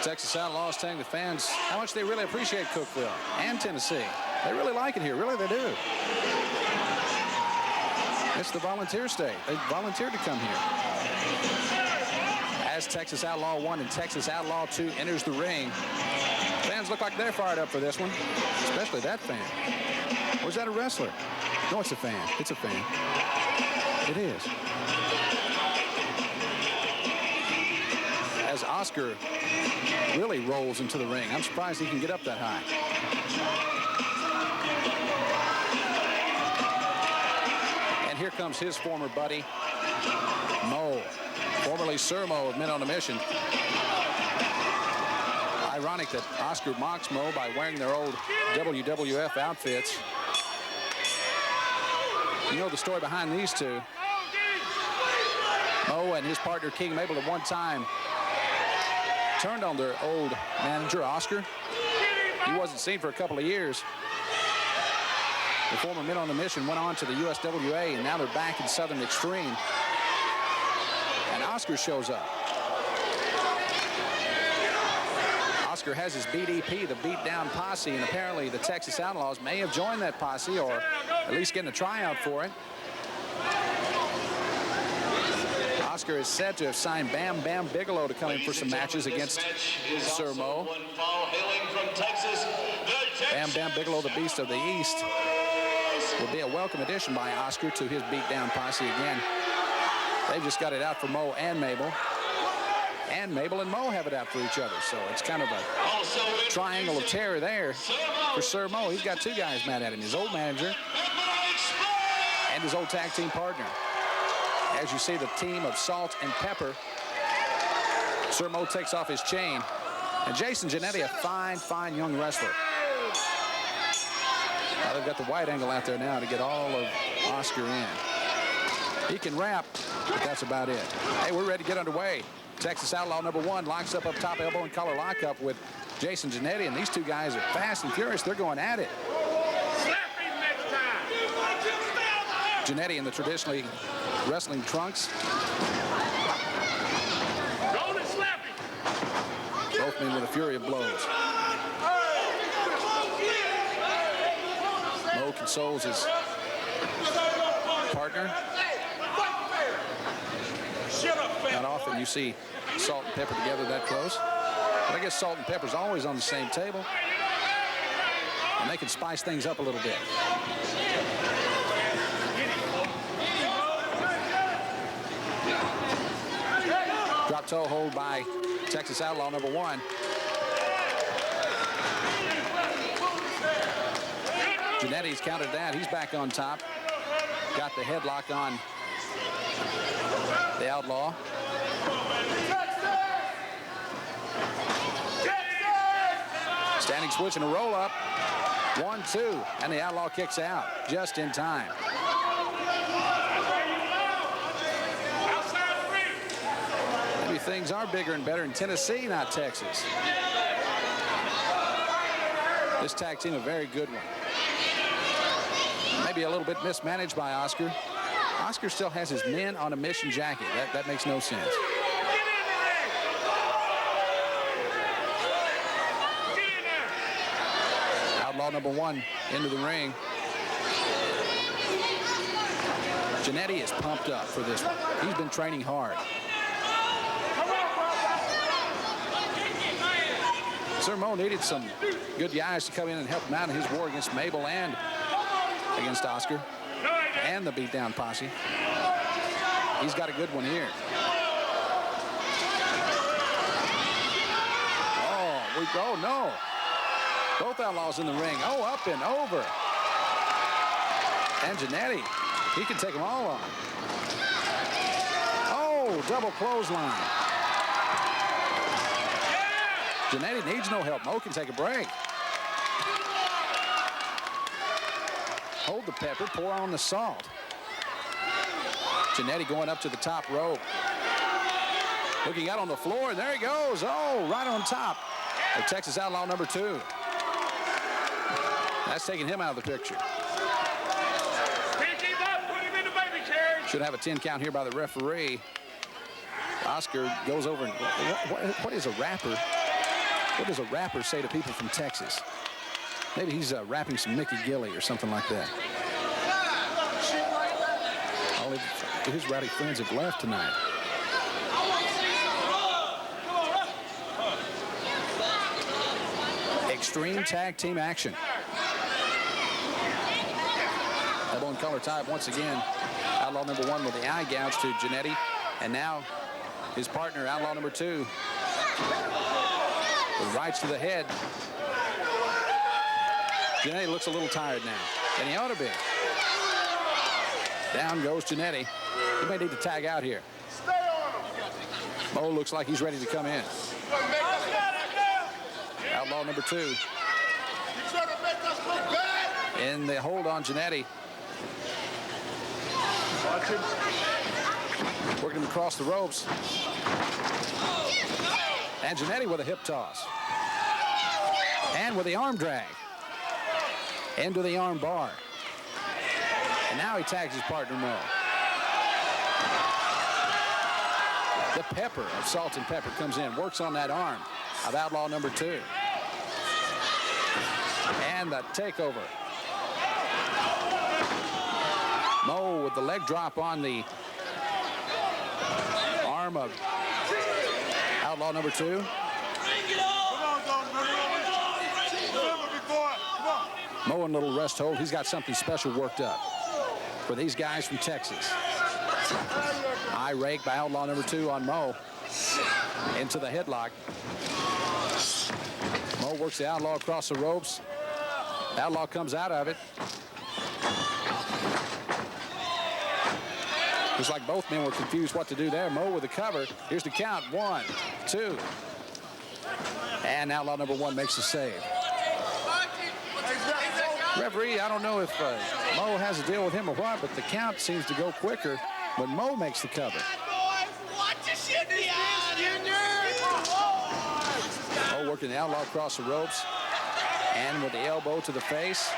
Texas Outlaws telling the fans how much they really appreciate Cookeville and Tennessee. They really like it here. Really, they do. It's the volunteer state. They volunteered to come here. As Texas Outlaw 1 and Texas Outlaw 2 enters the ring, fans look like they're fired up for this one, especially that fan. Or is that a wrestler? No, it's a fan. It's a fan. It is. As Oscar really rolls into the ring. I'm surprised he can get up that high. And here comes his former buddy, Mo, formerly Sir Mo of Men on a Mission. Ironic that Oscar mocks Mo by wearing their old WWF outfits. You know the story behind these two. Mo and his partner King Mabel at one time turned on their old manager, Oscar. He wasn't seen for a couple of years. The former Men on the Mission went on to the USWA, and now they're back in Southern Extreme. And Oscar shows up. Oscar has his BDP, the Beat Down Posse, and apparently the Texas Outlaws may have joined that posse, or at least getting a tryout for it. Oscar is said to have signed Bam Bam Bigelow to come in for some matches against Sir Mo. Bam Bam Bigelow, the Beast of the East, will be a welcome addition by Oscar to his beatdown posse again. They've just got it out for Mo and Mabel. And Mabel and Mo have it out for each other. So it's kind of a triangle of terror there for Sir Mo. He's got two guys mad at him, his old manager and his old tag team partner. As you see the team of Salt and Pepper, Sir Mo takes off his chain. And Jason Giannetti, a fine, fine young wrestler. Now they've got the wide angle out there now to get all of Oscar in. He can rap, but that's about it. Hey, we're ready to get underway. Texas Outlaw number 1 locks up top, elbow and collar lockup with Jason Giannetti, and these two guys are fast and furious. They're going at it. Giannetti in the traditionally wrestling trunks. Both men with a fury of blows. Mo consoles his partner. Not often you see Salt and Pepper together that close. But I guess Salt and Pepper's always on the same table. And they can spice things up a little bit. Drop toe hold by Texas Outlaw number 1. Giannetti's countered that. He's back on top. Got the headlock on the Outlaw. Standing switch and a roll up. 1-2. And the Outlaw kicks out just in time. Maybe things are bigger and better in Tennessee, not Texas. This tag team, a very good one. Maybe a little bit mismanaged by Oscar. Oscar still has his Men on a Mission jacket. That makes no sense. Outlaw number 1 into the ring. Giannetti is pumped up for this one. He's been training hard. Sir Mo needed some good guys to come in and help him out in his war against Mabel and against Oscar and the beatdown posse. He's got a good one here. Oh no. Both Outlaws in the ring. Oh, up and over. And Giannetti, he can take them all on. Oh, double clothesline. Giannetti needs no help. Mo can take a break. Hold the pepper, pour on the salt. Giannetti going up to the top rope. Looking out on the floor, and there he goes. Oh, right on top of Texas Outlaw number 2. That's taking him out of the picture. Should have a 10 count here by the referee. Oscar goes over and what is a rapper? What does a rapper say to people from Texas? Maybe he's rapping some Mickey Gilley or something like that. All his rowdy friends have left tonight. Extreme tag team action. Elbow and collar tie once again. Outlaw number 1 with the eye gouge to Jannetty. And now his partner, outlaw number 2, with rights to the head. Jannetty looks a little tired now, and he ought to be. Down goes Jannetty. He may need to tag out here. Mo looks like he's ready to come in. Outlaw number 2 in the hold on Jannetty. Working him across the ropes. And Jannetty with a hip toss. And with the arm drag. Into the arm bar. And now he tags his partner Mo. The pepper of salt and pepper comes in, works on that arm of outlaw number 2. And the takeover. Mo with the leg drop on the arm of outlaw number 2. Mo in a little rest hold. He's got something special worked up for these guys from Texas. Eye rake by outlaw number 2 on Mo. Into the headlock. Mo works the outlaw across the ropes. Outlaw comes out of it. Looks like both men were confused what to do there. Mo with the cover. Here's the count. 1, 2. And outlaw number 1 makes the save. Referee, I don't know if Mo has a deal with him or what, but the count seems to go quicker when Mo makes the cover. Mo working the outlaw across the ropes. And with the elbow to the face.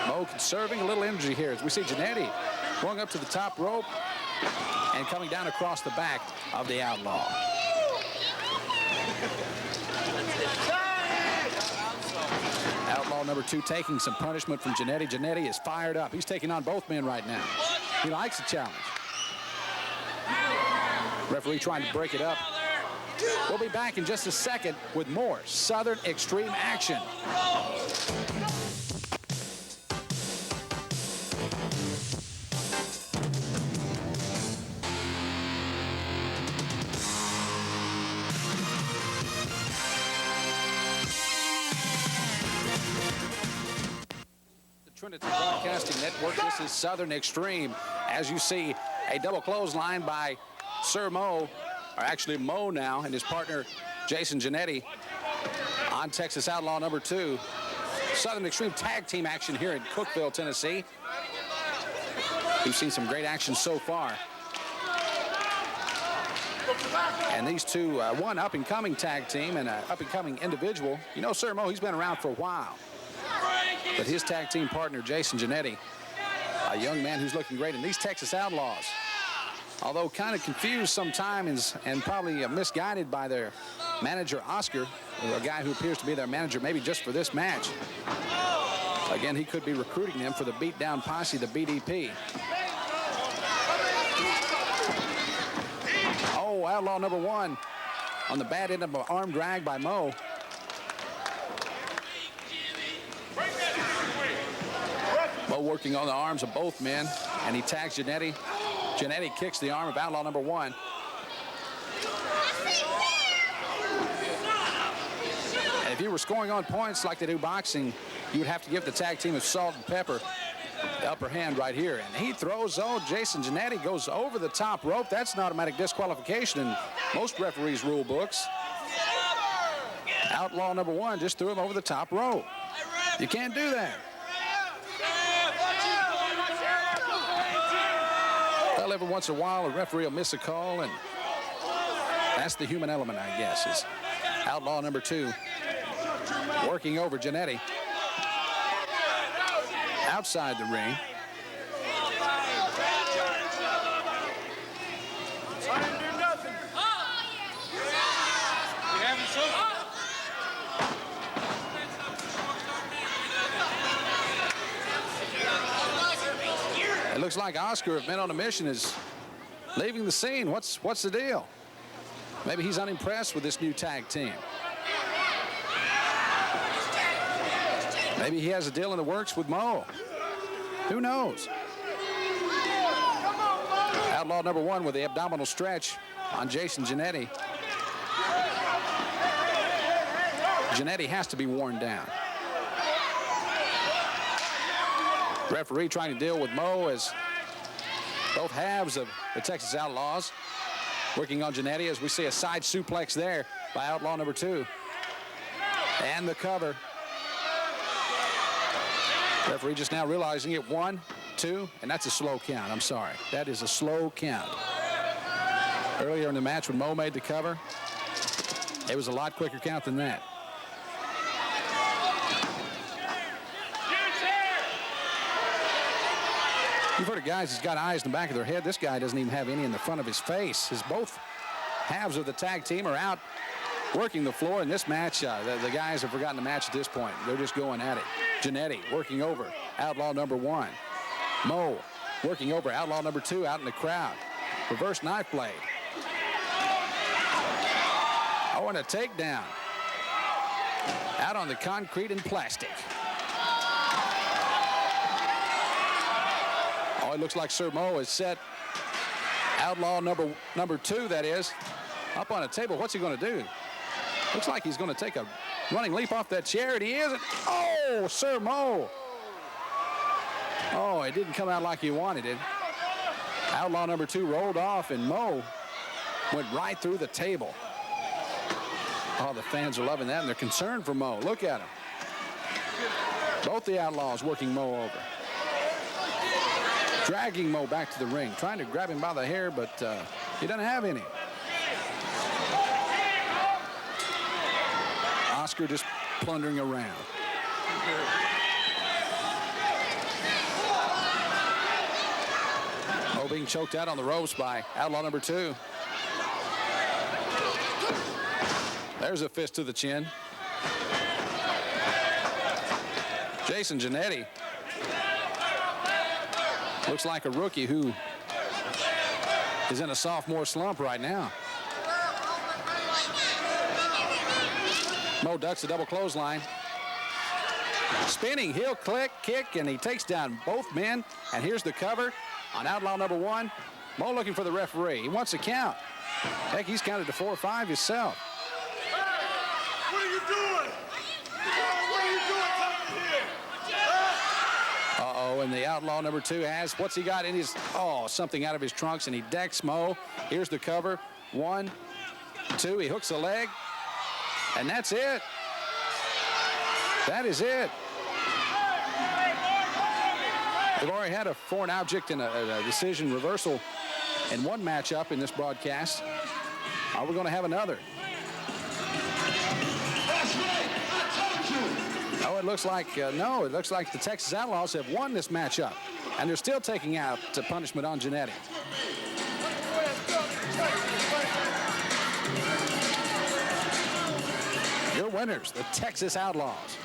Mo conserving a little energy here as we see Jannetty going up to the top rope and coming down across the back of the outlaw. Outlaw number 2 taking some punishment from Jannetty. Jannetty is fired up. He's taking on both men right now. He likes the challenge. Referee trying to break it up. We'll be back in just a second with more Southern Extreme action. Trinity Broadcasting Network. This is Southern Extreme. As you see, a double clothesline by Sir Mo, or actually Mo now, and his partner Jason Jannetty on Texas Outlaw number 2. Southern Extreme tag team action here in Cookeville, Tennessee. We've seen some great action so far. And these two, one up-and-coming tag team and an up-and-coming individual. You know, Sir Mo, he's been around for a while. But his tag team partner, Jason Jannetty, a young man who's looking great. And these Texas Outlaws, although kind of confused sometimes and probably misguided by their manager, Oscar, a guy who appears to be their manager maybe just for this match. Again, he could be recruiting them for the beatdown posse, the BDP. Oh, outlaw number 1 on the bad end of an arm drag by Mo. Mo working on the arms of both men, and he tags Jannetty. Jannetty kicks the arm of outlaw number 1. And if you were scoring on points like they do boxing, you would have to give the tag team of Salt and Pepper the upper hand right here. And he throws, Jason Jannetty goes over the top rope. That's an automatic disqualification in most referees' rule books. Outlaw number 1 just threw him over the top rope. You can't do that. Well, every once in a while, a referee will miss a call, and that's the human element, I guess, is outlaw number 2 working over Jannetty outside the ring. It looks like Oscar, if men on a mission, is leaving the scene. What's the deal? Maybe he's unimpressed with this new tag team. Maybe he has a deal in the works with Mo. Who knows? Outlaw number 1 with the abdominal stretch on Jason Giannetti. Giannetti has to be worn down. Referee trying to deal with Mo as both halves of the Texas Outlaws working on Giannetti, as we see a side suplex there by Outlaw number 2. And the cover. Referee just now realizing it. 1, 2, and that's a slow count. I'm sorry. That is a slow count. Earlier in the match when Mo made the cover, it was a lot quicker count than that. You've heard of guys who's got eyes in the back of their head. This guy doesn't even have any in the front of his face. As both halves of the tag team are out working the floor in this match, the guys have forgotten the match at this point. They're just going at it. Giannetti working over Outlaw number 1. Mo working over Outlaw number 2 out in the crowd. Reverse knife blade. Oh, and a takedown. Out on the concrete and plastic. Oh, it looks like Sir Mo has set Outlaw number 2, that is, up on a table. What's he going to do? Looks like he's going to take a running leap off that chair, and he isn't. Oh, Sir Mo. Oh, it didn't come out like he wanted it. Outlaw number 2 rolled off, and Mo went right through the table. Oh, the fans are loving that, and they're concerned for Mo. Look at him. Both the Outlaws working Mo over. Dragging Mo back to the ring, trying to grab him by the hair, but he doesn't have any. Oscar just plundering around. Mo being choked out on the ropes by Outlaw number 2. There's a fist to the chin. Jason Giannetti looks like a rookie who is in a sophomore slump right now. Mo ducks a double clothesline. Spinning heel kick, and he takes down both men. And here's the cover on Outlaw number 1. Mo looking for the referee. He wants a count. Heck, he's counted to 4 or 5 himself. What are you doing? What are you doing here? Uh-oh, and the Outlaw number 2 has, what's he got in his, something out of his trunks, and he decks Mo. Here's the cover. 1, 2, he hooks a leg. And that's it. That is it. We've already had a foreign object and a decision reversal in one matchup in this broadcast. Are we going to have another? Oh, it looks like, no, it looks like the Texas Outlaws have won this matchup. And they're still taking out punishment on Giannetti. Your winners, the Texas Outlaws.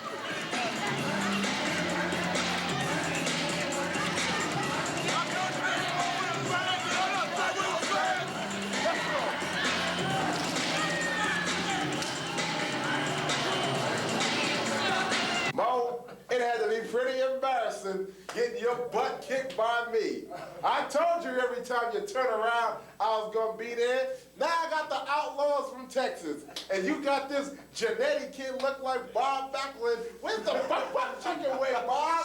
Mo, it had to be pretty embarrassing getting your butt kicked by me. I told you every time you turn around, I was going to be there. Now I got the Outlaws from Texas, and you got this Giannetti kid look like Bob Backlund. Where's the butt chicken way, Bob?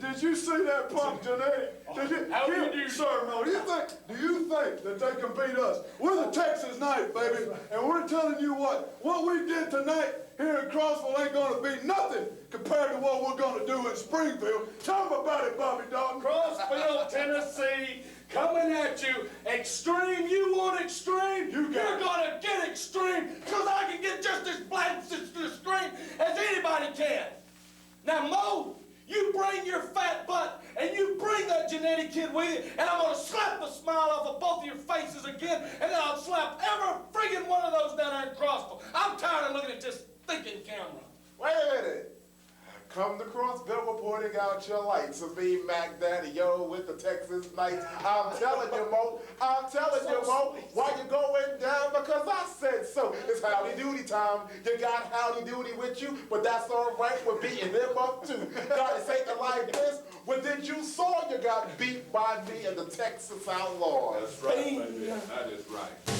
Did you see that punk, Giannetti? How do you do, sir? No, do you think that they can beat us? We're the Texas Knights, baby, and we're telling you what we did tonight here in Crossville ain't gonna be nothing compared to what we're gonna do in Springfield. Tell them about it, Bobby Dog. Crossville, Tennessee, coming at you. Extreme, you want extreme? You're gonna get extreme, because I can get just as extreme as anybody can. Now, Mo, you bring your fat butt, and you bring that Giannetti kid with you, and I'm gonna slap the smile off of both of your faces again, and then I'll slap every friggin' one of those down there in Crossville. I'm tired of looking at this thinking camera. Wait a minute. Come to Cookeville reporting out your lights. Of me, Mac Daddy, yo, with the Texas Knights. I'm telling you, Mo. I'm telling you, Mo. Why you going down? Because I said so. It's howdy doody time. You got howdy doody with you, but that's all right. We're beating them up too. God, it ain't like this. Well, did you saw you got beat by me and the Texas Outlaws? That's right, baby. That is right.